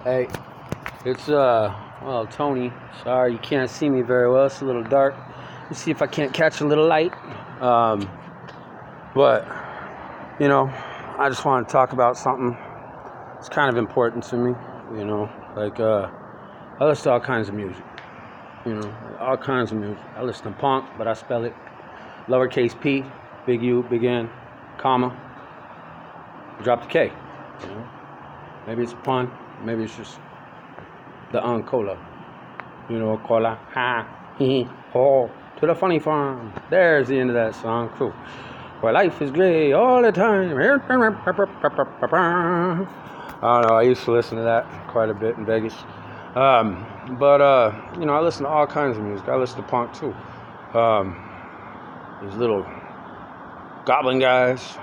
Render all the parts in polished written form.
Hey, it's well, Tony. Sorry you can't see me very well. It's a little dark. Let's see if I can't catch a little light. Um, but I just want to talk about something. It's kind of important to me. I listen to all kinds of music. All kinds of music. I listen to punk, but I spell it lowercase p, big U, big N, comma, drop the K. Maybe it's a pun. Maybe it's just the cola. Cola, ha, he, ho, to the funny farm. There's the end of that song. Cool. Where life is gray all the time. I don't know. I used to listen to that quite a bit in Vegas. I listen to all kinds of music. I listen to punk too. These little goblin guys.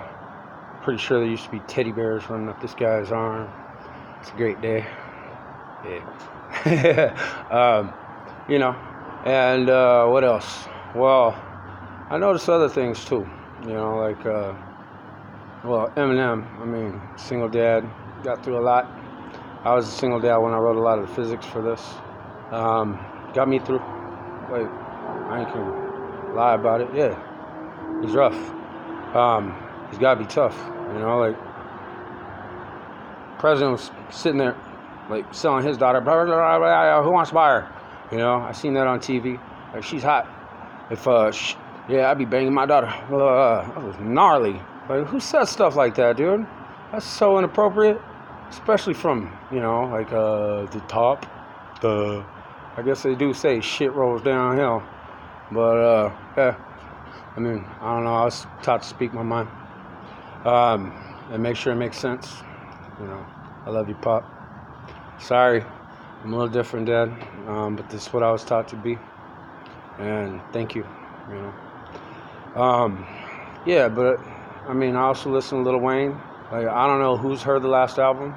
Pretty sure there used to be teddy bears running up this guy's arm. It's a great day. Yeah. And what else? Well, I noticed other things too. Eminem. I mean, single dad, got through a lot. I was a single dad when I wrote a lot of the physics for this. Got me through. Like, I ain't gonna lie about it. Yeah, he's rough. He's gotta be tough. President was sitting there, like, selling his daughter, blah, blah, blah, blah, who wants to buy her? I seen that on TV. Like, she's hot. I'd be banging my daughter. That was gnarly. Like, who says stuff like that, dude? That's so inappropriate. Especially from, the top. I guess they do say shit rolls downhill. But, I don't know. I was taught to speak my mind. And make sure it makes sense. I love you, Pop. Sorry, I'm a little different, Dad. But this is what I was taught to be. And thank you, I also listen to Lil Wayne. Like, I don't know who's heard the last album.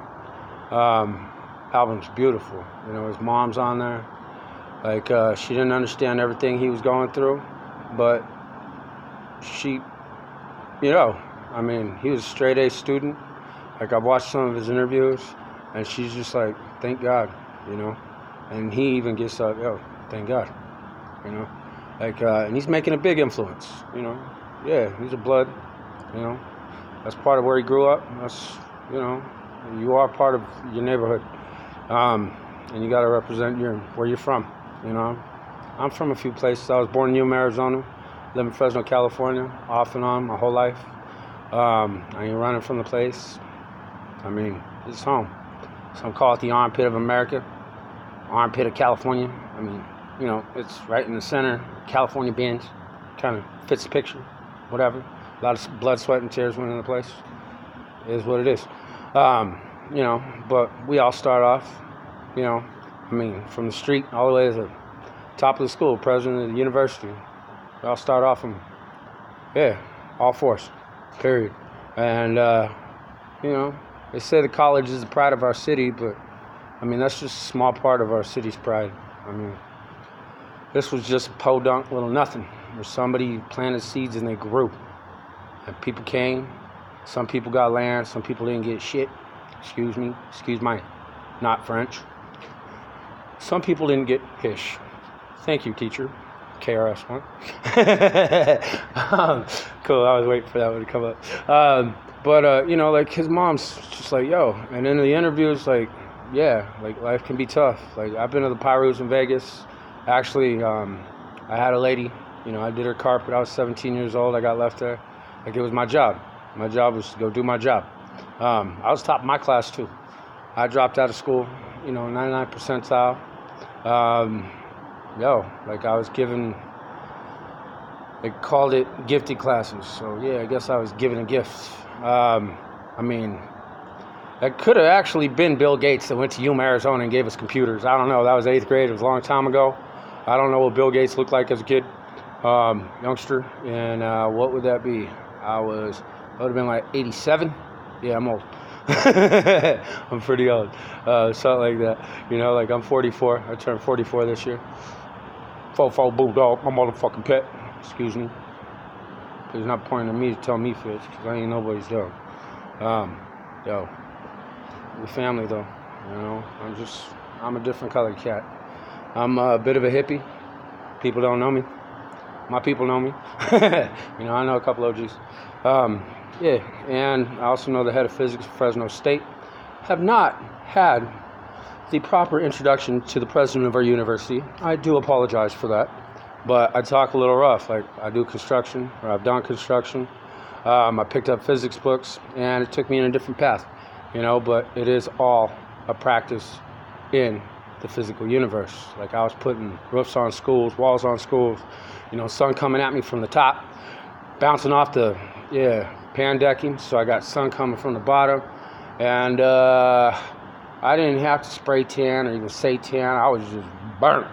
Album's beautiful. His mom's on there. Like, she didn't understand everything he was going through, but she, he was a straight A student. Like, I've watched some of his interviews, and she's just like, thank God, And he even gets up, thank God, and he's making a big influence, Yeah, he's a blood, That's part of where he grew up. That's, you are part of your neighborhood, and you got to represent where you're from, I'm from a few places. I was born in Yuma, Arizona, live in Fresno, California, off and on my whole life. I ain't running from the place. It's home. Some call it the armpit of America, armpit of California. It's right in the center. California binge, kind of fits the picture. Whatever. A lot of blood, sweat, and tears went into the place. It is what it is. But we all start off, from the street all the way to the top of the school, president of the university. We all start off from, all fours, period. And, they say the college is the pride of our city, but, that's just a small part of our city's pride. This was just a podunk little nothing, where somebody planted seeds and they grew. And people came. Some people got land, some people didn't get shit. Excuse my not French. Some people didn't get hish. Thank you, teacher. KRS-One. Cool, I was waiting for that one to come up. Like, his mom's just like, yo. And in the interviews, like, life can be tough. Like, I've been to the Pyrus in Vegas. Actually, I had a lady, I did her carpet. I was 17 years old. I got left there. Like, it was my job. My job was to go do my job. I was top of my class, too. I dropped out of school, 99 percentile. I was given, they called it gifted classes. So, I guess I was given a gift. That could have actually been Bill Gates that went to Yuma, Arizona and gave us computers. I don't know. That was 8th grade. It was a long time ago. I don't know what Bill Gates looked like as a kid, youngster. And what would that be? I would have been like 87. Yeah, I'm old. I'm pretty old. Something like that. I'm 44. I turned 44 this year. Fofo Bulldog, my motherfucking pet. Excuse me. He's not pointing at me to tell me fits, because I ain't nobody's dog. The family, though. You know, I'm a different colored cat. I'm a bit of a hippie. People don't know me. My people know me. You know, I know a couple OGs. Yeah, and I also know the head of physics of Fresno State. Have not had the proper introduction to the president of our university. I do apologize for that, but I talk a little rough. Like, I do construction, or I've done construction. I picked up physics books, and it took me in a different path, you know, but it is all a practice in the physical universe. Like, I was putting roofs on schools, walls on schools, you know, sun coming at me from the top, bouncing off the, pan decking, so I got sun coming from the bottom, and I didn't have to spray tan or even say tan. I was just burnt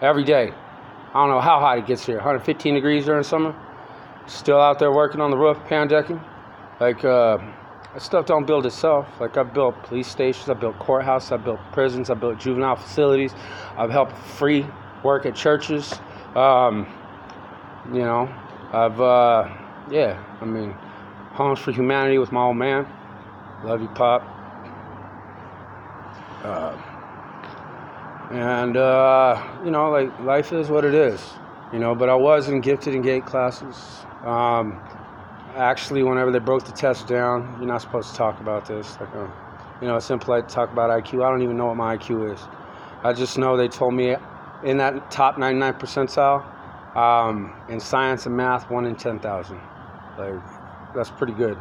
every day. I don't know how hot it gets here, 115 degrees during summer. Still out there working on the roof, pan decking. Like, that stuff don't build itself. Like, I've built police stations, I've built courthouses, I've built prisons, I've built juvenile facilities, I've helped free work at churches. You know, Homes for Humanity with my old man. Love you, Pop. You know, like, life is what it is, you know, but I was in gifted and gate classes. Actually, whenever they broke the test down, you're not supposed to talk about this. Like, you know, it's impolite to talk about IQ. I don't even know what my IQ is. I just know they told me in that top 99 percentile, in science and math, 1 in 10,000. Like, that's pretty good.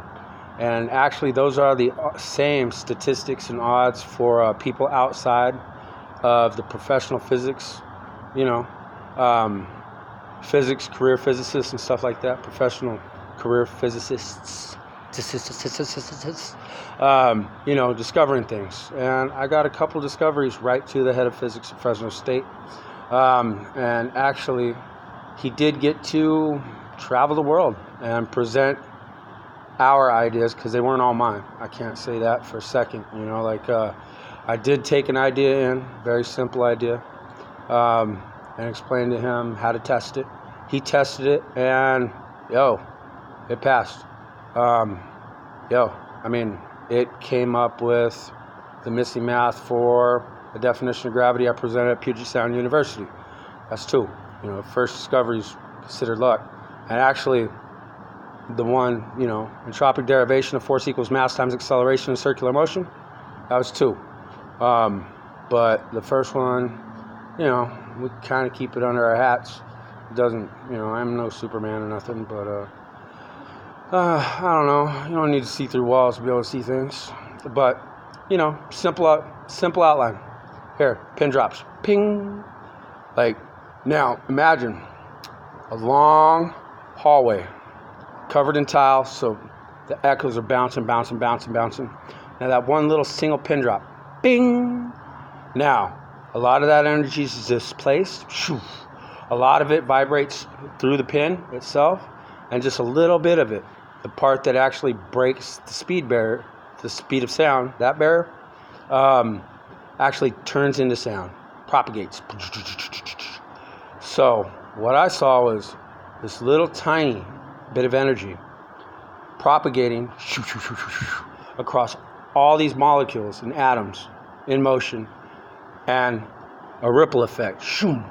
And actually, those are the same statistics and odds for people outside of the professional physics, you know, physics, career physicists and stuff like that, professional career physicists, you know, discovering things. And I got a couple discoveries right to the head of physics at Fresno State. And actually, he did get to travel the world and present our ideas, because they weren't all mine. I can't say that for a second. You know, like, I did take an idea in, very simple idea, and explained to him how to test it. He tested it, and it passed. It came up with the missing math for the definition of gravity I presented at Puget Sound University. That's 2. You know, first discovery is considered luck. And actually, the one, you know, entropic derivation of force equals mass times acceleration in circular motion, that was 2. But the first one, you know, we kind of keep it under our hats. It doesn't, you know, I'm no Superman or nothing, but I don't know. You don't need to see through walls to be able to see things. But, you know, simple outline. Here, pin drops. Ping. Like, now, imagine a long hallway covered in tile, so the echoes are bouncing. Now that one little single pin drop, bing. Now, a lot of that energy is displaced. A lot of it vibrates through the pin itself, and just a little bit of it, the part that actually breaks the speed barrier, the speed of sound, that barrier, actually turns into sound, propagates. So what I saw was this little tiny bit of energy propagating across all these molecules and atoms in motion, and a ripple effect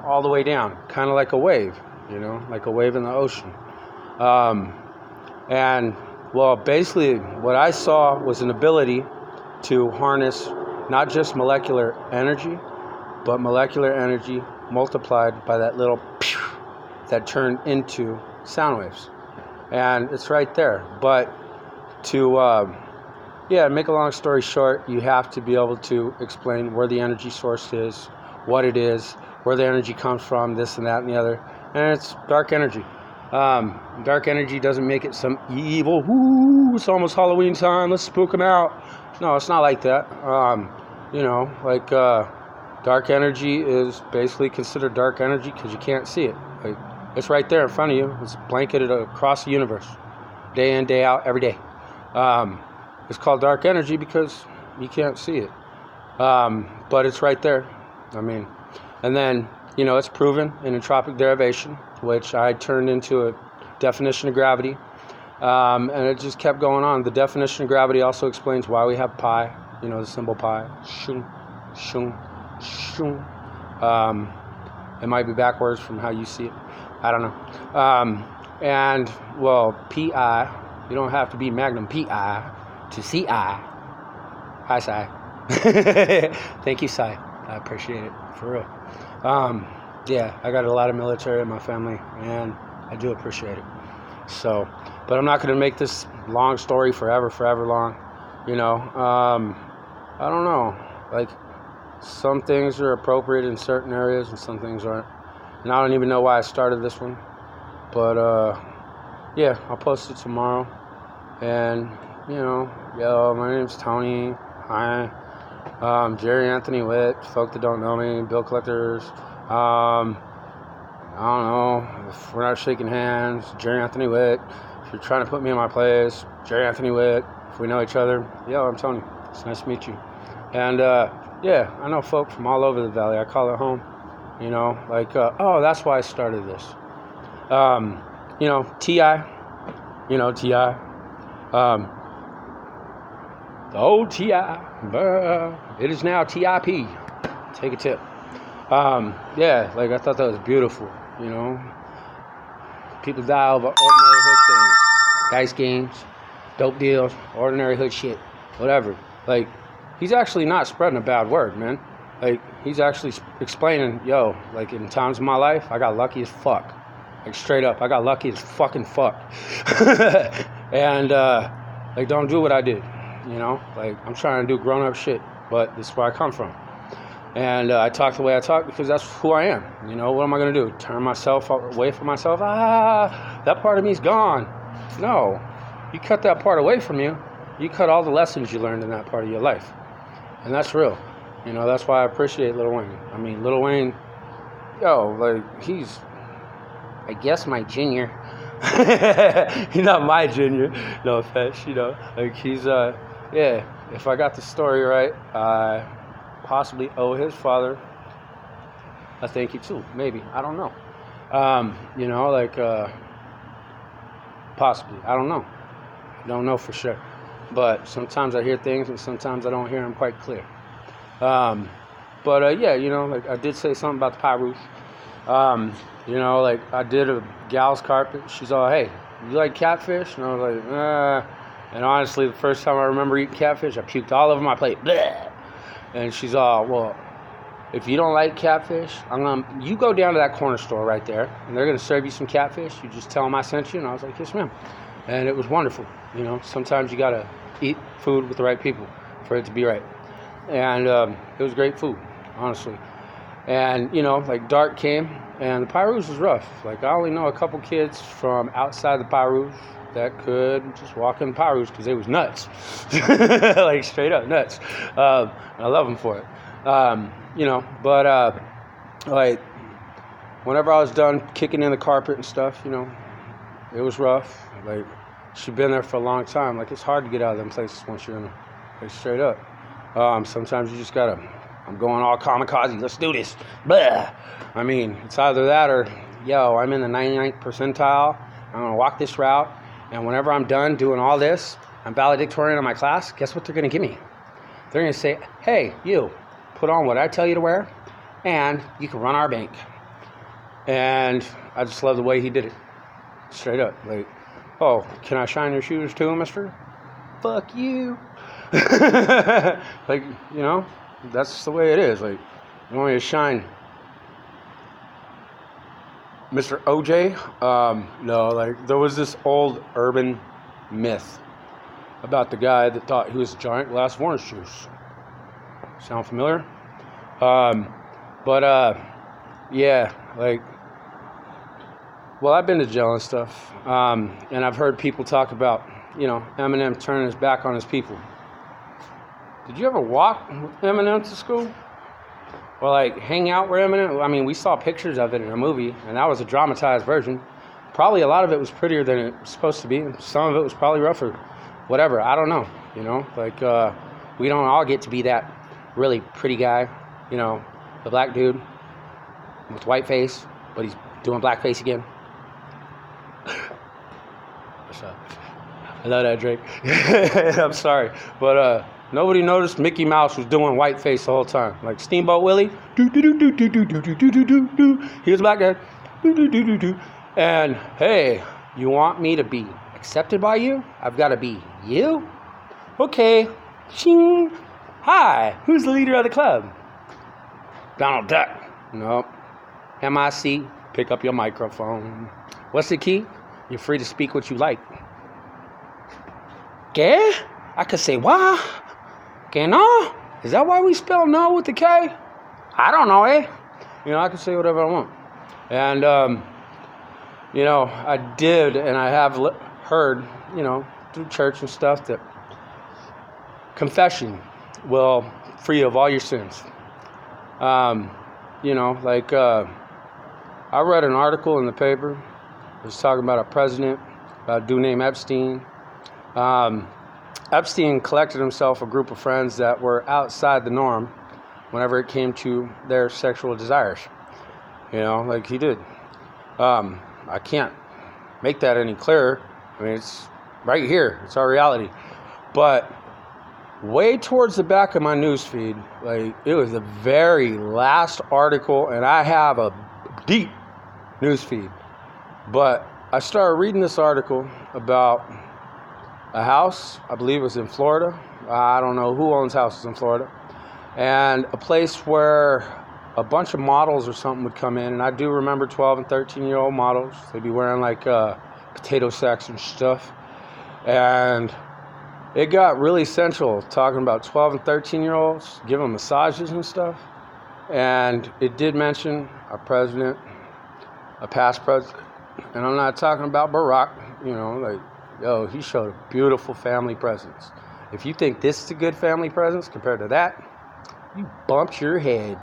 all the way down, kind of like a wave, you know, like a wave in the ocean. Basically what I saw was an ability to harness not just molecular energy, but molecular energy multiplied by that little pew that turned into sound waves. And it's right there. But to make a long story short, you have to be able to explain where the energy source is, what it is, where the energy comes from, this and that and the other. And it's dark energy. Dark energy doesn't make it some evil, it's almost Halloween time, let's spook them out. No, it's not like that. Dark energy is basically considered dark energy because you can't see it. Like, it's right there in front of you. It's blanketed across the universe, day in, day out, every day. It's called dark energy because you can't see it. But it's right there. And then, it's proven in entropic derivation, which I turned into a definition of gravity. And it just kept going on. The definition of gravity also explains why we have pi, You know, the symbol pi. Shung, shung, shung. It might be backwards from how you see it. I don't know. And, well, PI, you don't have to be Magnum PI to CI. Hi, Sai. Thank you, Sai. I appreciate it, for real. Yeah, I got a lot of military in my family, and I do appreciate it. So, but I'm not going to make this long story forever long. You know, I don't know. Like, some things are appropriate in certain areas and some things aren't. And I don't even know why I started this one. But, yeah, I'll post it tomorrow. And, you know, yo, my name's Tony. Hi. Jerry Anthony Witt. Folk that don't know me. Bill collectors. I don't know. If we're not shaking hands, Jerry Anthony Witt. If you're trying to put me in my place, Jerry Anthony Witt. If we know each other, yo, I'm Tony. It's nice to meet you. And, yeah, I know folk from all over the valley. I call it home. You know, like, oh, that's why I started this. You know, T.I. You know, T.I. The old T.I. It is now T.I.P. Take a tip. Yeah, like, I thought that was beautiful, you know. People die over ordinary hood things. Dice games, dope deals, ordinary hood shit, whatever. Like, he's actually not spreading a bad word, man. Like, he's actually explaining, yo, like, in times of my life, I got lucky as fuck. Like, straight up, I got lucky as fucking fuck. And, like, don't do what I did, you know? Like, I'm trying to do grown-up shit, but this is where I come from. And I talk the way I talk because that's who I am. You know, what am I going to do? Turn myself away from myself? That part of me's gone. No. You cut that part away from you, you cut all the lessons you learned in that part of your life. And that's real. You know, that's why I appreciate Lil Wayne. I mean, Lil Wayne, yo, like, he's, I guess, my junior. He's not my junior. No offense, you know. Like, he's, yeah, if I got the story right, I possibly owe his father a thank you too. Maybe. I don't know. You know, like, possibly. I don't know. Don't know for sure. But sometimes I hear things and sometimes I don't hear them quite clear. But yeah, you know, like, I did say something about the Pyrus. You know, like, I did a gal's carpet. She's all, hey, you like catfish? And I was like, And honestly, the first time I remember eating catfish, I puked all over my plate. Bleh. And she's all, well, if you don't like catfish, you go down to that corner store right there, and they're going to serve you some catfish. You just tell them I sent you. And I was like, yes, ma'am. And it was wonderful. You know, sometimes you got to eat food with the right people for it to be right. And it was great food, honestly. And, you know, like, dark came, and the Pyrus was rough. Like, I only know a couple kids from outside the Pyrus that could just walk in Pyrus because they was nuts. Like, straight up nuts. I love them for it. You know, but, like, whenever I was done kicking in the carpet and stuff, you know, it was rough. Like, she'd been there for a long time. Like, it's hard to get out of them places once you're in them. Like, straight up. Sometimes you just gotta, I'm going all kamikaze, let's do this. Blah. I mean, it's either that or, yo, I'm in the 99th percentile, I'm gonna walk this route, and whenever I'm done doing all this, I'm valedictorian of my class, guess what they're gonna give me? They're gonna say, hey, you, put on what I tell you to wear, and you can run our bank. And I just love the way he did it. Straight up. Like, oh, can I shine your shoes too, mister? Fuck you. Like, you know, that's the way it is. Like, you want me to shine Mr. OJ? No, like, there was this old urban myth about the guy that thought he was a giant glass of orange juice. Sound familiar? Yeah, like, well, I've been to jail and stuff, and I've heard people talk about, you know, Eminem turning his back on his people. Did you ever walk with Eminem to school? Or, like, hang out with Eminem? I mean, we saw pictures of it in a movie, and that was a dramatized version. Probably a lot of it was prettier than it was supposed to be. Some of it was probably rougher. Whatever, I don't know, you know? Like, we don't all get to be that really pretty guy, you know, the black dude with white face, but he's doing blackface again. What's up? I love that, Drake. I'm sorry, but Nobody noticed Mickey Mouse was doing whiteface the whole time. Like Steamboat Willie, do do do do do do do do do do do. He was a black guy, do do do do do. And hey, you want me to be accepted by you? I've got to be you. Okay. Ching. Hi. Who's the leader of the club? Donald Duck. Nope. MIC. Pick up your microphone. What's the key? You're free to speak what you like. ¿Qué? I could say why? ¿Qué no? Is that why we spell no with the K? I don't know, eh? I can say whatever I want. And, I did, and I have heard, through church and stuff, that confession will free you of all your sins. I read an article in the paper. It was talking about a president, a dude named Epstein. Epstein collected himself a group of friends that were outside the norm whenever it came to their sexual desires. Like he did. I can't make that any clearer. I mean, it's right here. It's our reality. But way towards the back of my news feed, it was the very last article, and I have a deep news feed. But I started reading this article about a house, I believe it was in Florida. I don't know who owns houses in Florida. And a place where a bunch of models or something would come in. And I do remember 12 and 13-year-old models. They'd be wearing potato sacks and stuff. And it got really sensual talking about 12 and 13-year-olds, giving massages and stuff. And it did mention a president, a past president. And I'm not talking about Barack, he showed a beautiful family presence. If you think this is a good family presence compared to that, you bumped your head.